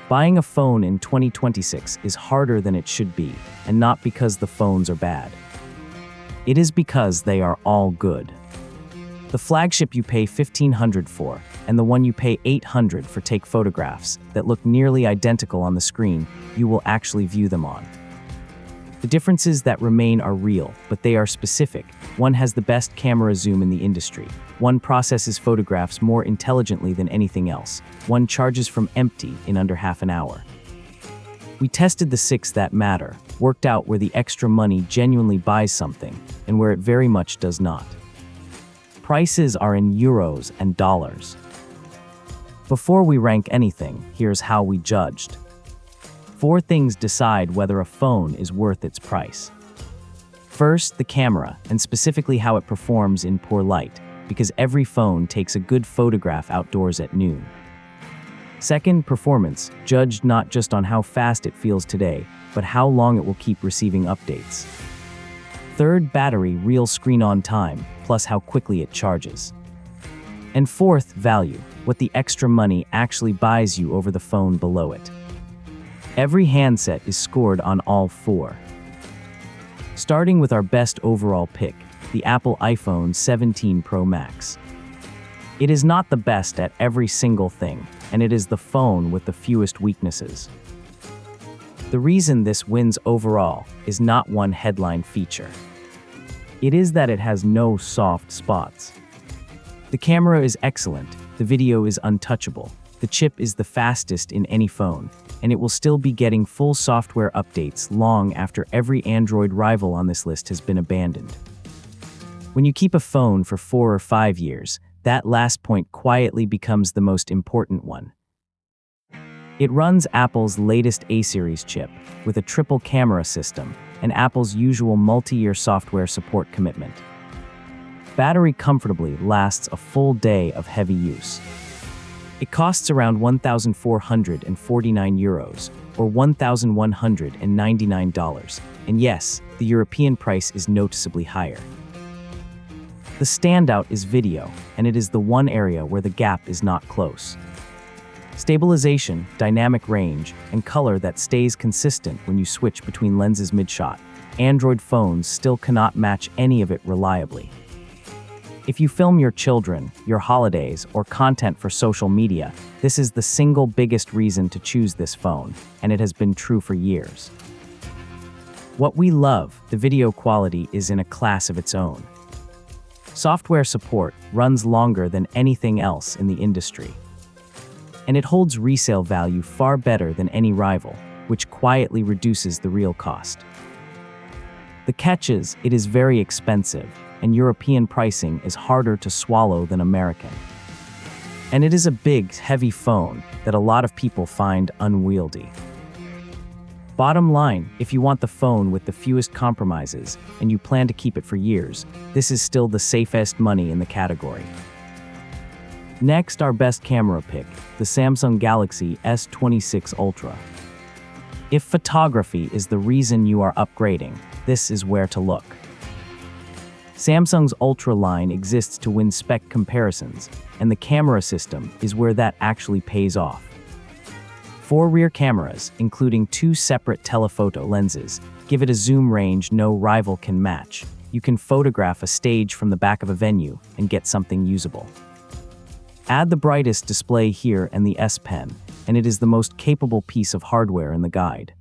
Buying a phone in 2026 is harder than it should be, and not because the phones are bad. It is because they are all good. The flagship you pay $1,500 for, and the one you pay $800 for take photographs that look nearly identical on the screen you will actually view them on. The differences that remain are real, but they are specific. One has the best camera zoom in the industry. One processes photographs more intelligently than anything else. One charges from empty in under half an hour. We tested the 6 that matter, worked out where the extra money genuinely buys something, and where it very much does not. Prices are in euros and dollars. Before we rank anything, here's how we judged. 4 things decide whether a phone is worth its price. First, the camera, and specifically how it performs in poor light, because every phone takes a good photograph outdoors at noon. Second, performance, judged not just on how fast it feels today, but how long it will keep receiving updates. Third, battery, real screen on time, plus how quickly it charges. And fourth, value, what the extra money actually buys you over the phone below it. Every handset is scored on all 4. Starting with our best overall pick, the Apple iPhone 17 Pro Max. It is not the best at every single thing, and it is the phone with the fewest weaknesses. The reason this wins overall is not one headline feature. It is that it has no soft spots. The camera is excellent, the video is untouchable, the chip is the fastest in any phone, and it will still be getting full software updates long after every Android rival on this list has been abandoned. When you keep a phone for 4 or 5 years, that last point quietly becomes the most important one. It runs Apple's latest A-series chip, with a triple camera system, and Apple's usual multi-year software support commitment. Battery comfortably lasts a full day of heavy use. It costs around €1,449, or $1,199, and yes, the European price is noticeably higher. The standout is video, and it is the one area where the gap is not close. Stabilization, dynamic range, and color that stays consistent when you switch between lenses mid-shot. Android phones still cannot match any of it reliably. If you film your children, your holidays, or content for social media, this is the single biggest reason to choose this phone, and it has been true for years. What we love, the video quality is in a class of its own. Software support runs longer than anything else in the industry. And it holds resale value far better than any rival, which quietly reduces the real cost. The catch is, it is very expensive, and European pricing is harder to swallow than American. And it is a big, heavy phone that a lot of people find unwieldy. Bottom line, if you want the phone with the fewest compromises, and you plan to keep it for years, this is still the safest money in the category. Next, our best camera pick, the Samsung Galaxy S26 Ultra. If photography is the reason you are upgrading, this is where to look. Samsung's Ultra line exists to win spec comparisons, and the camera system is where that actually pays off. 4 rear cameras, including 2 separate telephoto lenses, give it a zoom range no rival can match. You can photograph a stage from the back of a venue and get something usable. Add the brightest display here and the S Pen, and it is the most capable piece of hardware in the guide.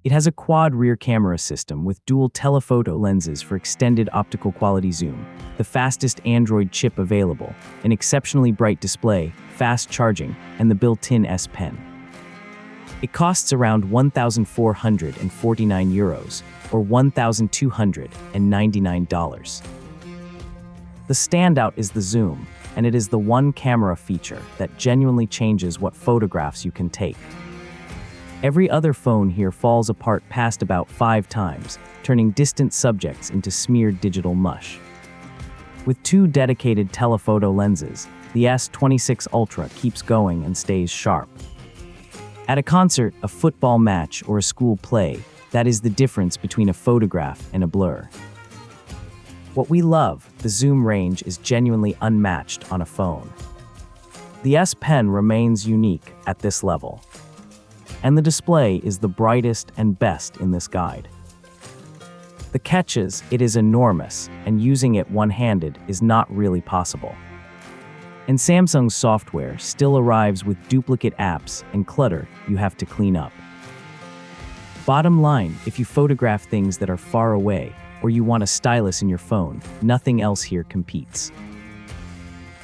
It has a quad rear camera system with dual telephoto lenses for extended optical quality zoom, the fastest Android chip available, an exceptionally bright display, fast charging, and the built-in S Pen. It costs around €1,449, or $1,299. The standout is the zoom, and it is the one camera feature that genuinely changes what photographs you can take. Every other phone here falls apart past about 5 times, turning distant subjects into smeared digital mush. With 2 dedicated telephoto lenses, the S26 Ultra keeps going and stays sharp. At a concert, a football match, or a school play, that is the difference between a photograph and a blur. What we love, the zoom range is genuinely unmatched on a phone. The S Pen remains unique at this level, and the display is the brightest and best in this guide. The catch is, it is enormous, and using it one-handed is not really possible. And Samsung's software still arrives with duplicate apps and clutter you have to clean up. Bottom line, if you photograph things that are far away, or you want a stylus in your phone, nothing else here competes.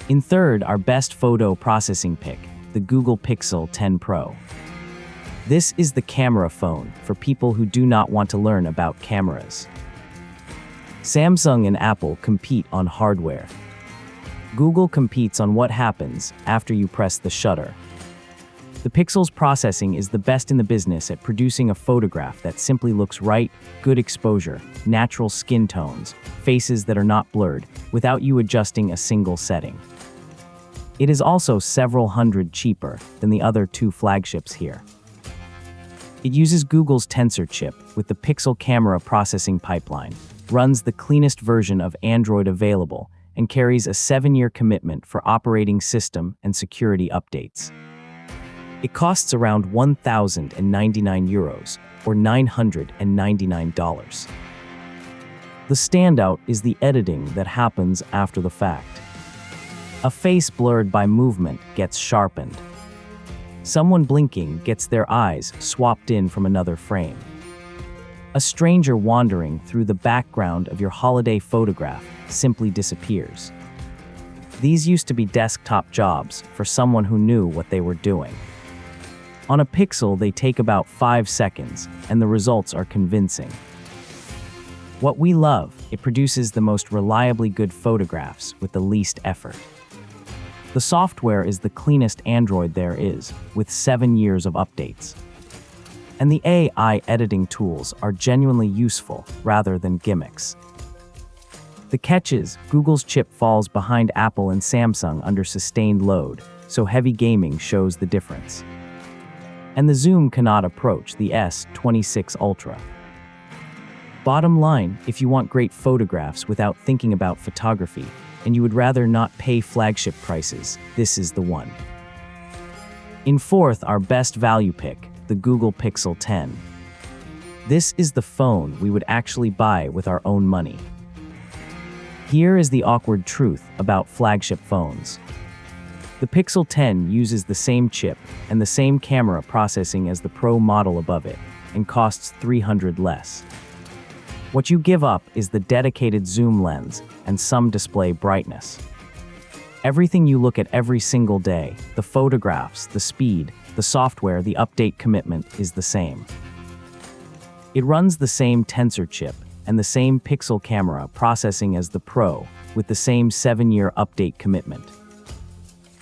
In third, our best photo processing pick, the Google Pixel 10 Pro. This is the camera phone for people who do not want to learn about cameras. Samsung and Apple compete on hardware. Google competes on what happens after you press the shutter. The Pixel's processing is the best in the business at producing a photograph that simply looks right, good exposure, natural skin tones, faces that are not blurred, without you adjusting a single setting. It is also several hundred cheaper than the other two flagships here. It uses Google's Tensor chip with the Pixel camera processing pipeline, runs the cleanest version of Android available, and carries a 7-year commitment for operating system and security updates. It costs around 1,099 euros, or $999. The standout is the editing that happens after the fact. A face blurred by movement gets sharpened. Someone blinking gets their eyes swapped in from another frame. A stranger wandering through the background of your holiday photograph simply disappears. These used to be desktop jobs for someone who knew what they were doing. On a Pixel, they take about 5 seconds, and the results are convincing. What we love, it produces the most reliably good photographs with the least effort. The software is the cleanest Android there is, with 7 years of updates. And the AI editing tools are genuinely useful rather than gimmicks. The catch is, Google's chip falls behind Apple and Samsung under sustained load, so heavy gaming shows the difference. And the zoom cannot approach the S26 Ultra. Bottom line, if you want great photographs without thinking about photography, and you would rather not pay flagship prices, this is the one. In fourth, our best value pick, the Google Pixel 10. This is the phone we would actually buy with our own money. Here is the awkward truth about flagship phones. The Pixel 10 uses the same chip and the same camera processing as the Pro model above it, and costs $300 less. What you give up is the dedicated zoom lens and some display brightness. Everything you look at every single day, the photographs, the speed, the software, the update commitment is the same. It runs the same Tensor chip and the same Pixel camera processing as the Pro, with the same 7-year update commitment.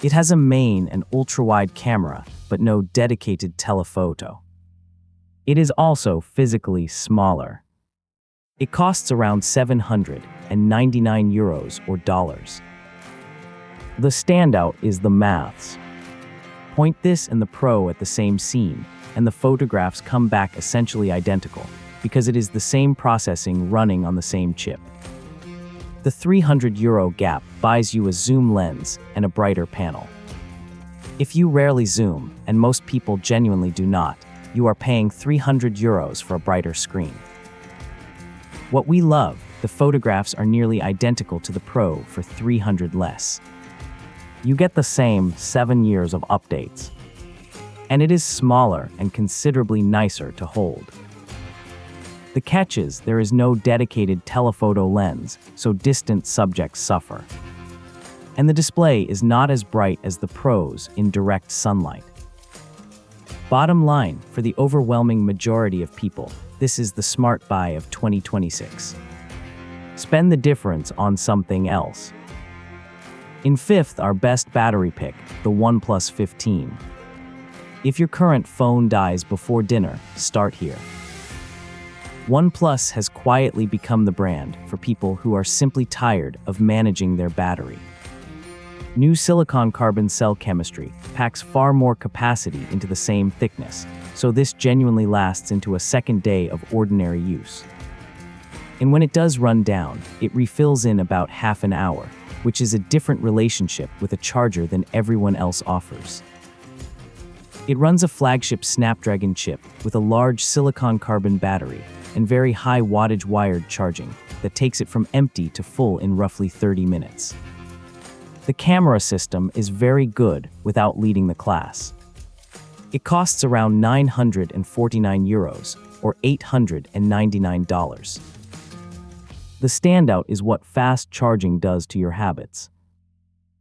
It has a main and ultra-wide camera, but no dedicated telephoto. It is also physically smaller. It costs around 799 euros or dollars. The standout is the maths. Point this and the Pro at the same scene, and the photographs come back essentially identical, because it is the same processing running on the same chip. The €300 gap buys you a zoom lens and a brighter panel. If you rarely zoom, and most people genuinely do not, you are paying €300 for a brighter screen. What we love, the photographs are nearly identical to the Pro for $300 less. You get the same 7 years of updates. And it is smaller and considerably nicer to hold. The catch is, there is no dedicated telephoto lens, so distant subjects suffer. And the display is not as bright as the Pro's in direct sunlight. Bottom line, for the overwhelming majority of people, this is the smart buy of 2026. Spend the difference on something else. In fifth, our best battery pick, the OnePlus 15. If your current phone dies before dinner, start here. OnePlus has quietly become the brand for people who are simply tired of managing their battery. New silicon carbon cell chemistry packs far more capacity into the same thickness, so this genuinely lasts into a second day of ordinary use. And when it does run down, it refills in about half an hour, which is a different relationship with a charger than everyone else offers. It runs a flagship Snapdragon chip with a large silicon carbon battery and very high wattage wired charging that takes it from empty to full in roughly 30 minutes. The camera system is very good without leading the class. It costs around €949 or $899. The standout is what fast charging does to your habits.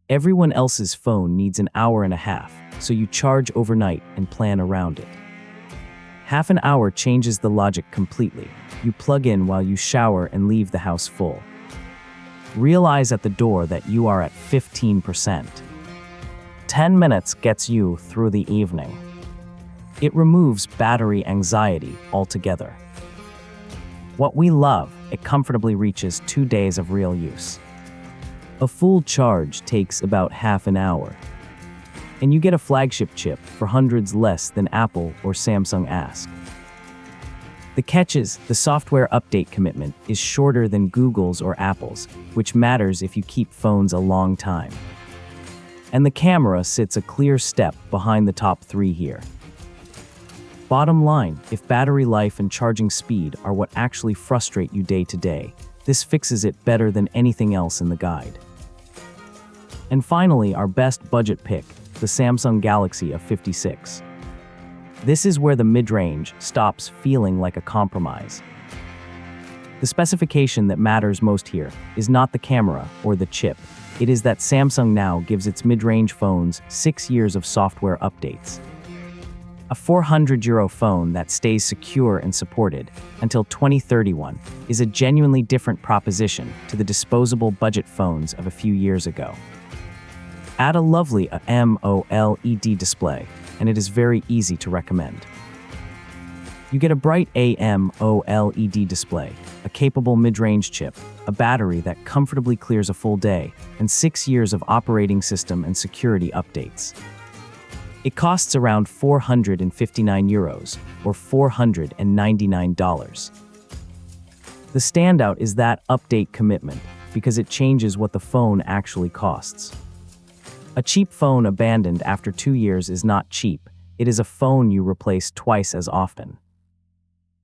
Everyone else's phone needs an hour and a half, so you charge overnight and plan around it. Half an hour changes the logic completely. You plug in while you shower and leave the house full. Realize at the door that you are at 15%. 10 minutes gets you through the evening. It removes battery anxiety altogether. What we love, it comfortably reaches 2 days of real use. A full charge takes about half an hour. And you get a flagship chip for hundreds less than Apple or Samsung ask. The catch is, the software update commitment is shorter than Google's or Apple's, which matters if you keep phones a long time. And the camera sits a clear step behind the top 3 here. Bottom line, if battery life and charging speed are what actually frustrate you day to day, this fixes it better than anything else in the guide. And finally, our best budget pick, the Samsung Galaxy S26. This is where the mid-range stops feeling like a compromise. The specification that matters most here is not the camera or the chip. It is that Samsung now gives its mid-range phones 6 years of software updates. A €400 phone that stays secure and supported until 2031 is a genuinely different proposition to the disposable budget phones of a few years ago. Add a lovely AMOLED display, and it is very easy to recommend. You get a bright AMOLED display, a capable mid-range chip, a battery that comfortably clears a full day, and 6 years of operating system and security updates. It costs around €459 or $499. The standout is that update commitment because it changes what the phone actually costs. A cheap phone abandoned after 2 years is not cheap. It is a phone you replace twice as often.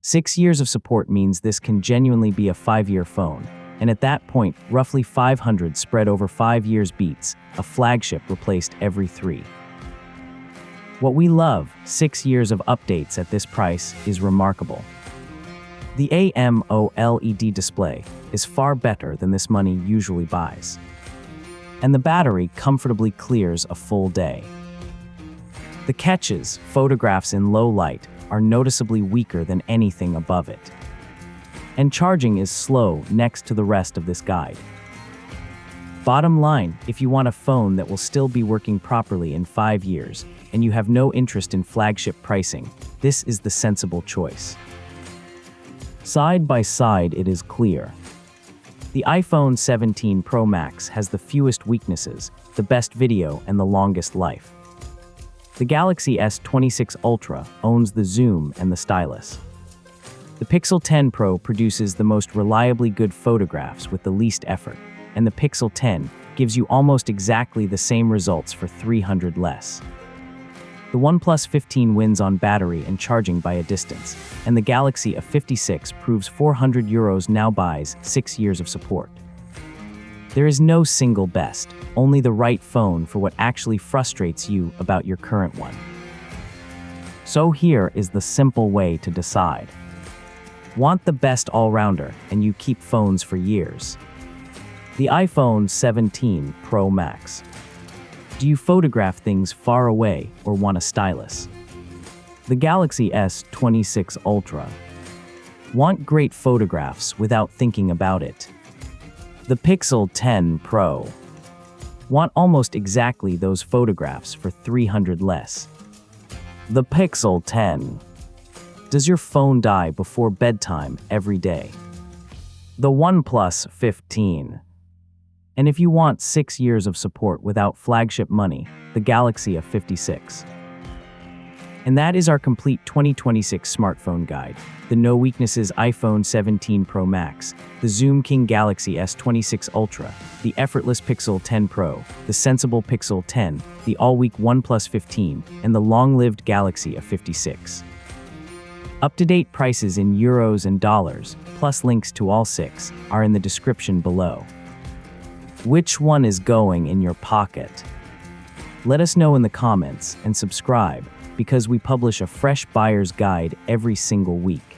6 years of support means this can genuinely be a 5-year phone, and at that point, roughly 500 spread over 5 years beats a flagship replaced every 3. What we love, 6 years of updates at this price, is remarkable. The AMOLED display is far better than this money usually buys. And the battery comfortably clears a full day. The catches, photographs in low light, are noticeably weaker than anything above it. And charging is slow next to the rest of this guide. Bottom line, if you want a phone that will still be working properly in 5 years, and you have no interest in flagship pricing, this is the sensible choice. Side by side, it is clear. The iPhone 17 Pro Max has the fewest weaknesses, the best video, and the longest life. The Galaxy S26 Ultra owns the zoom and the stylus. The Pixel 10 Pro produces the most reliably good photographs with the least effort, and the Pixel 10 gives you almost exactly the same results for $300 less. The OnePlus 15 wins on battery and charging by a distance, and the Galaxy S56 proves €400 now buys 6 years of support. There is no single best, only the right phone for what actually frustrates you about your current one. So here is the simple way to decide. Want the best all-rounder, and you keep phones for years. The iPhone 17 Pro Max. Do you photograph things far away or want a stylus? The Galaxy S26 Ultra. Want great photographs without thinking about it? The Pixel 10 Pro. Want almost exactly those photographs for $300 less? The Pixel 10. Does your phone die before bedtime every day? The OnePlus 15. And if you want 6 years of support without flagship money, the Galaxy S56. And that is our complete 2026 smartphone guide. The no weaknesses iPhone 17 Pro Max, the Zoom King Galaxy S26 Ultra, the effortless Pixel 10 Pro, the sensible Pixel 10, the all-weak OnePlus 15, and the long-lived Galaxy A56. Up-to-date prices in euros and dollars, plus links to all 6, are in the description below. Which one is going in your pocket? Let us know in the comments and subscribe, because we publish a fresh buyer's guide every single week.